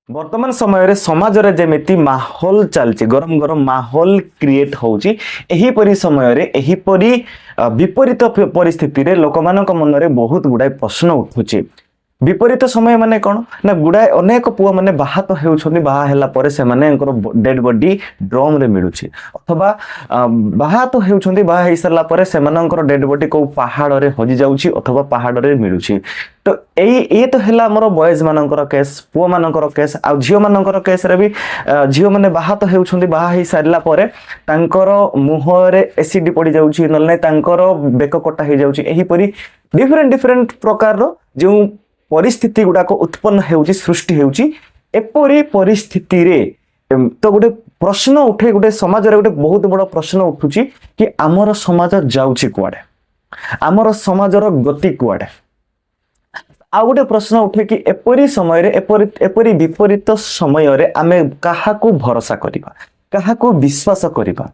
वर्तमान समय समाज रे जेमिति माहौल चलछि गरम गरम माहौल क्रिएट होउछि एहीपरि समय रे एहीपरि विपरीत परिस्थिति रे लोकमानक मन रे बहुत गुडाय प्रश्न उठुछि। विपरीत समय माने कोन ना गुडाय अनेक पुआ माने बाहा तो हेउछन्ति बाहा हैला परे से माने डेड बॉडी ड्रम रे मिलुछि अथवा बाहा तो हेउछन्ति बाहा हे सरला परे से मानकर डेड बॉडी को पहाड़ रे हजि जाउछि अथवा पहाड़ रे मिलुछि। तो ए तो हैला हमर बॉयज मानकर केस पुआ मानकर केस आ झियो मानकर केस रे भी झियो माने बाहा तो हेउछन्ति बाहा हे सरला परे तांकर मुह रे एसिड पड़ी जाउछि नले तांकर बेक कटा हे जाउछि एही परी डिफरेंट प्रकार रो जो परिस्थिति गुडा को उत्पन्न हेउची सृष्टि हेउची एपरी परिस्थिति रे तो गोटे प्रश्न उठे गोटे समाज रे गोटे बहुत बड़ प्रश्न उठुची कि आमर समाज जाउची कुआडे आमर समाज रो गति कुआडे। आ गोटे प्रश्न उठे कि एपरी समय रे एपरी विपरीत समय रे आमे काहा को भरोसा करिबा काहा को विश्वास करिबा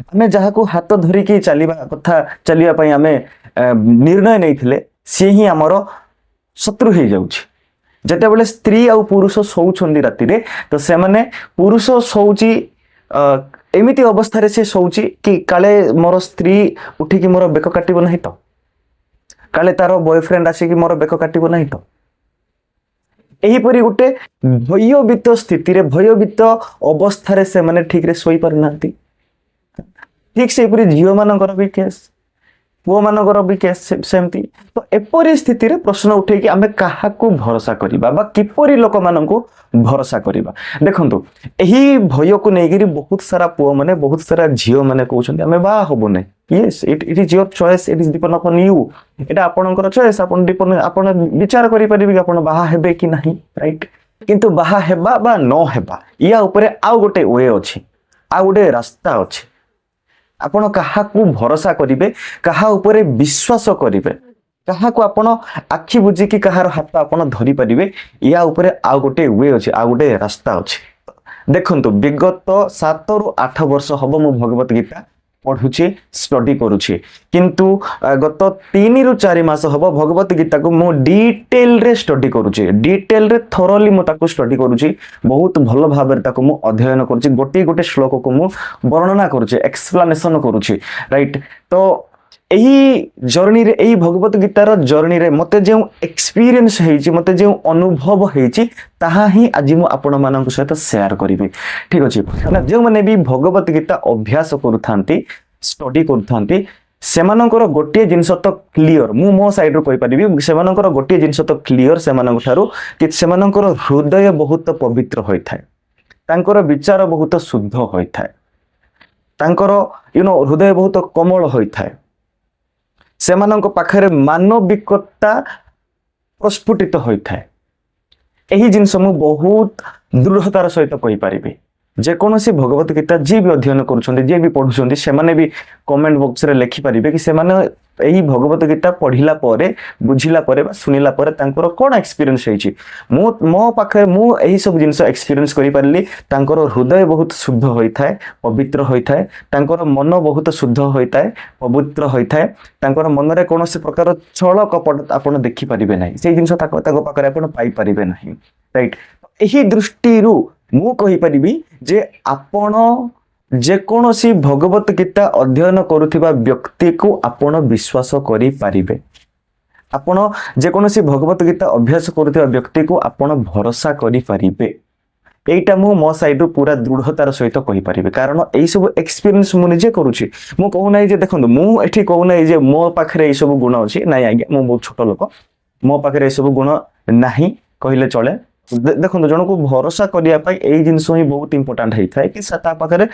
आमे जहा को हाथ धरि के चलीबा कथा चलिया पई आमे निर्णय नैथिले से ही आमर शत्रु हो जाउछि। जते बेले स्त्री आ पुरुष सोउछन्दी राति रे तो से माने पुरुष सोउची एमिति अवस्था रे से सोउची कि काले मोर स्त्री उठी कि मोर बेक काटिबो नाही तो काले तारो बॉयफ्रेंड आसी कि मोर बेक काटिबो नाही तो एही परी गुटे भयभीत स्थिति रे भयभीत अवस्था रे से माने ठीक रे सोई पर नांती। ठीक से परी जियो मानकर भी केस पुओ मानकर भी केस सेमती। तो एपरी स्थिति रे प्रश्न उठे कि आमे काहा को भरोसा करिबा बा किपरि लोक माननको भरोसा करिबा। देखंतु एही भय को नेगिरी बहुत सारा पुओ माने बहुत सारा झियो माने कहउछन्ती आमे बा होबो नै। Yes it is your choice it is depend upon you एटा आपनकर चॉइस आपन डिपेंड आपन विचार करि परिबि कि आपन बाहा हेबे कि नाही राइट। किंतु बाहा हेबा बा न हेबा या ऊपर आ गोटे वे अछि आ गोटे रास्ता अछि। आपण कहा को भरोसा करिवे कहा ऊपर विश्वास करिवे कहा को आपण आखि बुझी कि कहार हाथ आपण धरि परिवे या ऊपर आ गोटे वे अछि आ गोटे रास्ता अछि। देखंतु विगत 7 रु 8 वर्ष हबो मु भगवत गीता पढुछि स्टडी करूछि किंतु गत 3 रु 4 मास हबो भगवत गीता को मु डिटेल रे स्टडी करूछि डिटेल रे थोरली मु ताको स्टडी करूछि बहुत भलो भाबरे ताको मु अध्ययन करूछि गोटे गोटे श्लोक को मु वर्णना करूछि एक्सप्लेनेशन करूछि राइट। तो एही जर्नी रे एही भगवत गीतार जर्नी रे मते जे एक्सपीरियंस हेछि मते जे अनुभव हेछि ताहा ही आज मु आपण मानक सहित शेयर करिवे ठीक अछि ना। जे माने भी भगवत गीता अभ्यास करूथांती स्टडी करूथांती सेमानकर गोटे जिंस तो क्लियर मु मो साइड रो कहि परिबी सेमानकर गोटे जिंस तो क्लियर सेमानक थारु कि सेमानकर हृदय बहुत पवित्र होय थाए तांकर विचार बहुत शुद्ध होय थाए तांकर हृदय बहुत कोमल होय थाए सेमानक पाखरे मानविकता प्रस्फुटित होय थाए। एही जिंस मु बहुत दृढ़तार सहित कहि परिबी जे कोनोसी भगवत गीता जे भी अध्ययन करूछन्ते जे भी पढुछन्ते से माने भी कमेंट बॉक्स रे लिखि परिबे कि से माने एही भगवत गीता पढिला परे बुझिला परे बा सुनिला परे तांकर कोन एक्सपीरियंस हेछि मो पाखे मु एही सब जिंस एक्सपीरियंस करि परली। तांकर हृदय बहुत शुद्ध होय थाए पवित्र होय थाए तांकर मन बहुत शुद्ध होय थाए पवित्र होय थाए तांकर मन रे कोनोसी प्रकार छळ कपट आपण देखि परिबे नाही से जिंस ताको पाखरे आपण पाई परिबे नाही राइट। एही दृष्टि रु मु कहि परिबी जे आपण जे कोनोसी भगवत गीता अध्ययन करूथिबा व्यक्ति को आपण विश्वास करि परिबे आपण जे कोनोसी भगवत गीता अभ्यास करूथिबा व्यक्ति को आपण भरोसा करि परिबे एटा मु मो साइड रो पूरा दृढ़तार सहित कहि परिबे कारण एई सब एक्सपीरियंस मु निजे करूछि। मु कहू नै जे देखंतु मु एठी कहू नै जे मो पाखरे एई सब गुण अछि नै आज्ञा मु बहुत छोट लोक मो पाखरे एई सब गुण नाही कहिले चले। देखो जन को भरोसा करिया पाई एई जिंस ही बहुत इंपोर्टेंट हेई थाए कि ता पाखरे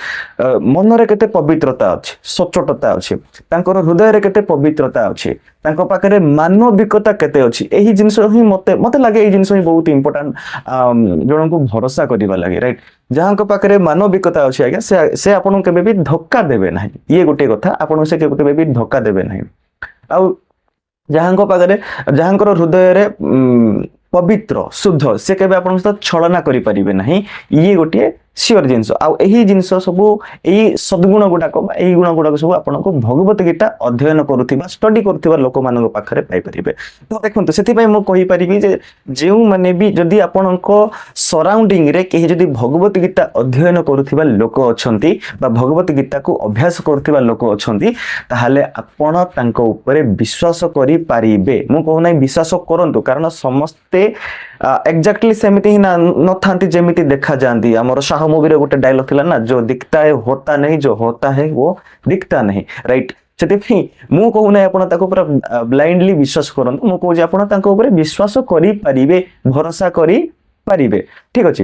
मन रे केते पवित्रता अछि सचोटता अछि तांकर हृदय रे केते पवित्रता अछि तांको पाखरे मानविकता केते अछि एही जिंस ही मते लागे एई जिंस ही बहुत इंपोर्टेंट जन को भरोसा करिबा लागे राइट। जहां को पाखरे मानविकता अछि आज्ञा से आपन केबे भी धोखा देबे नाही ये गोटे कथा आपन से केबे भी धोखा देबे नाही। आ जहां को पाखरे जहांकर हृदय रे पवित्र शुद्ध से केबे आपन छलना करि परिबे नाही ये गोटे ସିଓର ଜିନିଷ ଆଉ ଏହି ଜିନିଷ ସବୁ ଏଇ ସଦ୍ଗୁଣ ଗୁଡାକ ବା ଏଇ ଗୁଣ ଗୁଡାକ ସବୁ ଆପଣଙ୍କୁ ଭଗବତ ଗୀତା ଅଧ୍ୟୟନ କରୁଥିବା ଷ୍ଟଡି କରୁଥିବା ଲୋକମାନଙ୍କ ପାଖରେ ପାଇପାରିବେ। ତ ଦେଖନ୍ତୁ ସେଥିପାଇଁ ମୁଁ କହିପାରିବି ଯେ ଯେଉଁମାନେ ବି ଯଦି ଆପଣଙ୍କ ସରାଉଣ୍ଡିଂ ରେ କେହି ଯଦି ଭଗବତ ଗୀତା ଅଧ୍ୟୟନ କରୁଥିବା ଲୋକ ଅଛନ୍ତି ବା ଭଗବତ ଗୀତାକୁ ଅଭ୍ୟାସ କରୁଥିବା ଲୋକ ଅଛନ୍ତି ତାହେଲେ ଆପଣ ତାଙ୍କ ଉପରେ ବିଶ୍ୱାସ କରିପାରିବେ। ମୁଁ କହୁନାହିଁ ବିଶ୍ୱାସ କରନ୍ତୁ, କାରଣ ସମସ୍ତେ एग्जैक्टली सेमिति ही नथांती जेमिति देखा जाती। हमर शाह मूवी रे गोटे डायलॉग थिला ना, जो दिखता है होता नहीं, जो होता है वो दिखता नहीं, राइट। ସେଥିପାଇଁ ମୁଁ କହୁନାହିଁ ଆପଣ ତାକୁ ପୁରା ବ୍ଲାଇଣ୍ଡଲି ବିଶ୍ୱାସ କରନ୍ତୁ। ମୁଁ କହୁଛି ଆପଣ ତାଙ୍କ ଉପରେ ବିଶ୍ୱାସ କରିପାରିବେ, ଭରସା କରିପାରିବେ, ଠିକ ଅଛି।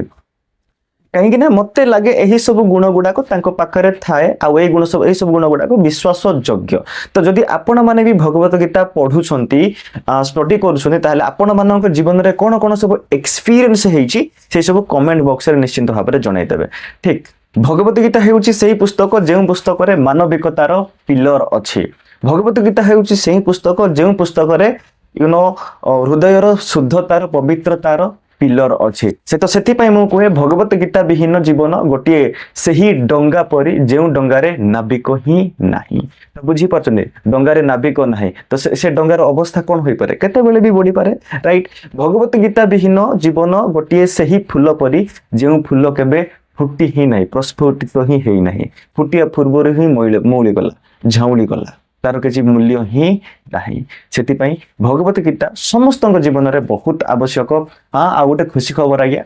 କାହିଁକି ନା ମତେ ଲାଗେ ଏହି ସବୁ ଗୁଣ ଗୁଡାକ ତାଙ୍କ ପାଖରେ ଥାଏ ଆଉ ଏହି ସବୁ ଗୁଣ ଗୁଡାକ ବିଶ୍ୱାସ ଯୋଗ୍ୟ। ତ ଯଦି ଆପଣ ମାନେ ବି ଭଗବତ ଗୀତା ପଢୁଛନ୍ତି, ଷ୍ଟଡି କରୁଛନ୍ତି, ତାହେଲେ ଆପଣ ମାନଙ୍କ ଜୀବନରେ କଣ କଣ ସବୁ ଏକ୍ସପିରିଏନ୍ସ ହେଇଛି ସେ ସବୁ କମେଣ୍ଟ ବକ୍ସରେ ନିଶ୍ଚିତ ଭାବରେ ଜଣାଇଦେବେ, ଠିକ। ଭଗବତ ଗୀତା ହେଉଛି ସେହି ପୁସ୍ତକ ଯେଉଁ ପୁସ୍ତକରେ ମାନବିକତାର ପିଲର ଅଛି। ଭଗବତ ଗୀତା ହେଉଛି ସେହି ପୁସ୍ତକ ଯେଉଁ ପୁସ୍ତକରେ ହୃଦୟର ଶୁଦ୍ଧତାର ପବିତ୍ରତାର ପିଲର ଅଛି। ସେ ତ ସେଥିପାଇଁ ମୁଁ କୁହେ ଭଗବତ ଗୀତା ବିହୀନ ଜୀବନ ଗୋଟିଏ ସେହି ଡଙ୍ଗା ପରି ଯେଉଁ ଡଙ୍ଗାରେ ନାବିକ ହିଁ ନାହିଁ। ତ ବୁଝିପାରୁଛନ୍ତି, ଡଙ୍ଗାରେ ନାବିକ ନାହିଁ ତ ସେ ଡଙ୍ଗାର ଅବସ୍ଥା କଣ ହୋଇପାରେ, କେତେବେଳେ ବି ବଢିପାରେ, ରାଇଟ। ଭଗବତ ଗୀତା ବିହୀନ ଜୀବନ ଗୋଟିଏ ସେହି ଫୁଲ ପରି ଯେଉଁ ଫୁଲ କେବେ ଫୁଟି ହିଁ ନାହିଁ, ପ୍ରସ୍ଫୁଟିତ ହିଁ ହେଇନାହିଁ, ଫୁଟିବା ପୂର୍ବରୁ ହିଁ ମଉଳି ଗଲା, ଝାଉଁଳି ଗଲା, ତାର କିଛି ମୂଲ୍ୟ ହିଁ ନାହିଁ। ସେଥିପାଇଁ ଭଗବତ ଗୀତା ସମସ୍ତଙ୍କ ଜୀବନରେ ବହୁତ ଆବଶ୍ୟକ। ହଁ, ଆଉ ଗୋଟେ ଖୁସି ଖବର ଆଜ୍ଞା,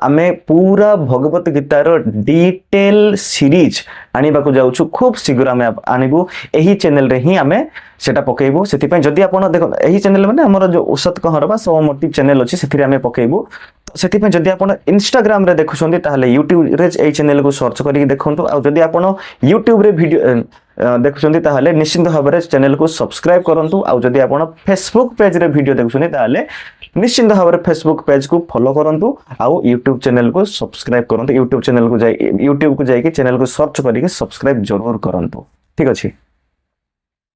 ଆମେ ପୁରା ଭଗବତ ଗୀତାର ଡିଟେଲ ସିରିଜ ଆଣିବାକୁ ଯାଉଛୁ। ଖୁବ ଶୀଘ୍ର ଆମେ ଆଣିବୁ, ଏହି ଚ୍ୟାନେଲରେ ହିଁ ଆମେ সেটা পকাইবু। ସେଥିପାଇଁ ଯଦି ଆପଣ ଦେଖ ଏହି ଚ୍ୟାନେଲ ମାନେ ଆମର ଯୋଉ ଔଷଧ କହର ବା ସୋମୋଟିଭ ଚ୍ୟାନେଲ ଅଛି ସେଥିରେ ଆମେ ପକାଇବୁ। ସେଥିପାଇଁ ଯଦି ଆପଣ ଇନଷ୍ଟାଗ୍ରାମ ରେ ଦେଖୁଛନ୍ତି ତାହେଲେ ୟୁଟ୍ୟୁବ ରେ এই ଚ୍ୟାନେଲକୁ ସର୍ଚ୍ଚ କରିକି ଦେଖନ୍ତୁ। ଆଉ ଯଦି ଆପଣ ୟୁଟ୍ୟୁବ ରେ ଭିଡ଼ିଓ ଦେଖୁଛନ୍ତି ତାହେଲେ ନିଶ୍ଚିତ ଭାବରେ ଚ୍ୟାନେଲକୁ ସବସ୍କ୍ରାଇବ କରନ୍ତୁ। ଆଉ ଯଦି ଆପଣ ଫେସବୁକ ପେଜରେ ଭିଡ଼ିଓ ଦେଖୁଛନ୍ତି ତାହେଲେ ନିଶ୍ଚିତ ଭାବରେ ଫେସବୁକ ପେଜକୁ ଫଲୋ କରନ୍ତୁ ଆଉ ୟୁଟ୍ୟୁବ ଚ୍ୟାନେଲକୁ ସବସ୍କ୍ରାଇବ କରନ୍ତୁ। ୟୁଟ୍ୟୁବ ଚ୍ୟାନେଲକୁ ଯାଇକି ଚ୍ୟାନେଲକୁ ସର୍ଚ୍ଚ କରିକି ସବସ୍କ୍ରାଇବ ଜରୁର କରନ୍ତୁ, ଠିକ ଅଛି।